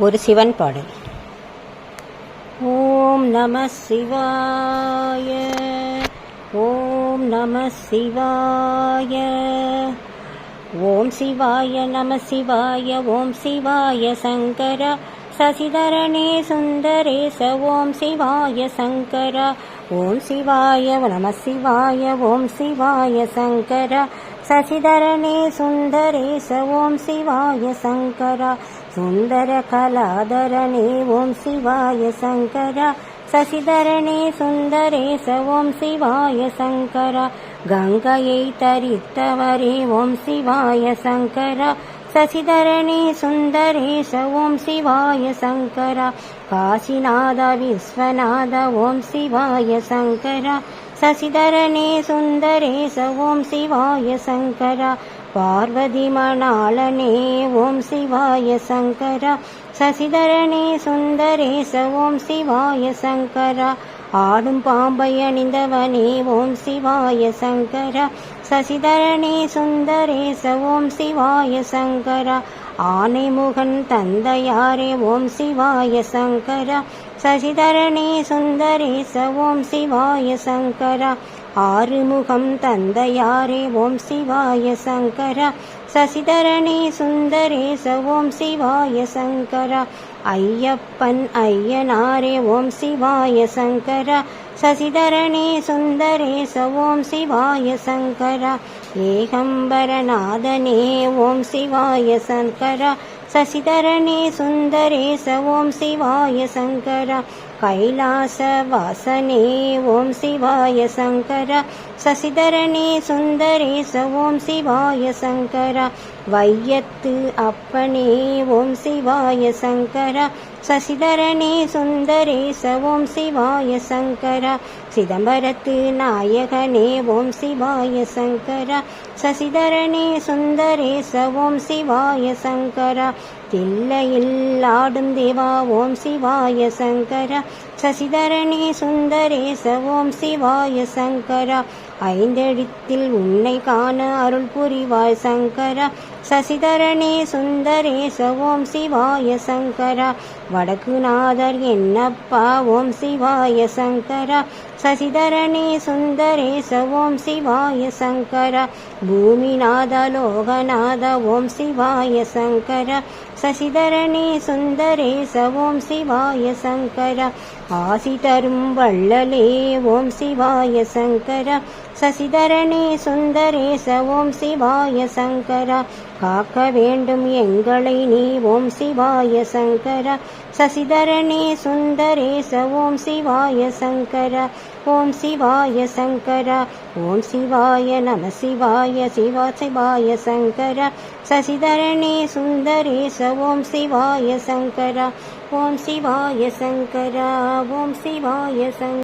ஒரு சிவன் பாடல். ஓம் நம சிவாய, ஓம் நம சிவாய, ஓம் சிவாய நம சிவாய, ஓம் சிவாய சங்கர சசிதரணே சுந்தரேச, ஓம் சிவாய சங்கர, ஓம் சிவாய நம சிவாய, ஓம் சிவாய சங்கர சசிதரணே சுந்தரேச, ஓம் சிவாய சங்கர, சுந்தர கலாதரணே, ஓம் சிவாய சங்கர சசிதரணே சுந்தரேச, ஓம் சிவாய சங்கர, கங்கையை தரித்தவரே, ஓம் சிவாய சங்கர சசிதரணே சுந்தரேச, ஓம் சிவாய சங்கர, காசிநாத விஸ்வநாத, ஓம் சிவாய சங்கர சசிதரணே சுந்தரேச, ஓம் சிவாய சங்கர, பார்வதி மணாளனே, ஓம் சிவாய சங்கர சசிதரணே சுந்தரேச, ஓம் சிவாய சங்கர, ஆடும் பாம்பை அணிந்தவனே, ஓம் சிவாய சங்கர சசிதரணே சுந்தரேச, ஓம் சிவாய சங்கர, ஆனைமுகன் தந்தையாரே, ஓம் சிவாய சங்கர சசிதரணே சுந்தரேச, ஓம் சிவாய சங்கர, ஆறுமுகம் தந்தையாரே, ஓம் சிவாய சங்கர சசிதரணே சுந்தரேச, ஓம் சிவாய சங்கர, ஐயப்பன் ஐயனாரே, ஓம் சிவாய சங்கர சசிதரணே சுந்தரேச, ஓம் சிவாய சங்கர, ஏகம்பரநாதனே, ஓம் சிவாய சங்கர சசிதரணே சுந்தரேச, ஓம் சிவாய சங்கர, கைலாச வாசனே, ஓம் சிவாய சங்கர சசிதரணே சுந்தரேச, ஓம் சிவாய சங்கர, வையத்து அப்பனே, ஓம் சிவாய சங்கர சசிதரணே சுந்தரேச, ஓம் சிவாய சங்கர, சிதம்பரத்து நாயகனே, ஓம் சிவாய சங்கர சசிதரணே சுந்தரேச, ஓம் சிவாய சங்கர, தில்லையில் ஆடும் தேவா, ஓம் சிவாய சங்கர சசிதரணே சுந்தரேச, ஓம் சிவாய சங்கர, ஐந்தெழுத்தில் உன்னை காண அருள் புரிவாய் சங்கர சசிதரணே சுந்தரேச, ஓம் சிவாய சங்கர, வடக்குநாதர் என்னப்பா, ஓம் சிவாய சங்கர சசிதரணே சுந்தரேச, ஓம் சிவாய சங்கர, பூமிநாத லோகநாத, ஓம் சிவாய சங்கர சசிதரணே சுந்தரேச, ஓம் சிவாய சங்கர, ஆசி தரும் வள்ளலே, ஓம் சிவாய சங்கர சசிதரணே சுந்தரேச, ஓம் சிவாய சங்கர, காக்க வேண்டும் எங்களை நீ, ஓம் சிவாய சங்கர சசிதரணே சுந்தரேச, ஓம் சிவாய சங்கர, ஓம் சிவாய சங்கர, ஓம் சிவாய நம சிவாய, சிவா சிவாய சங்கர சசிதரணே சுந்தரேச, ஓம் சிவாய சங்கர, ஓம் சிவாய சங்கர, ஓம் சிவாய சங்கர.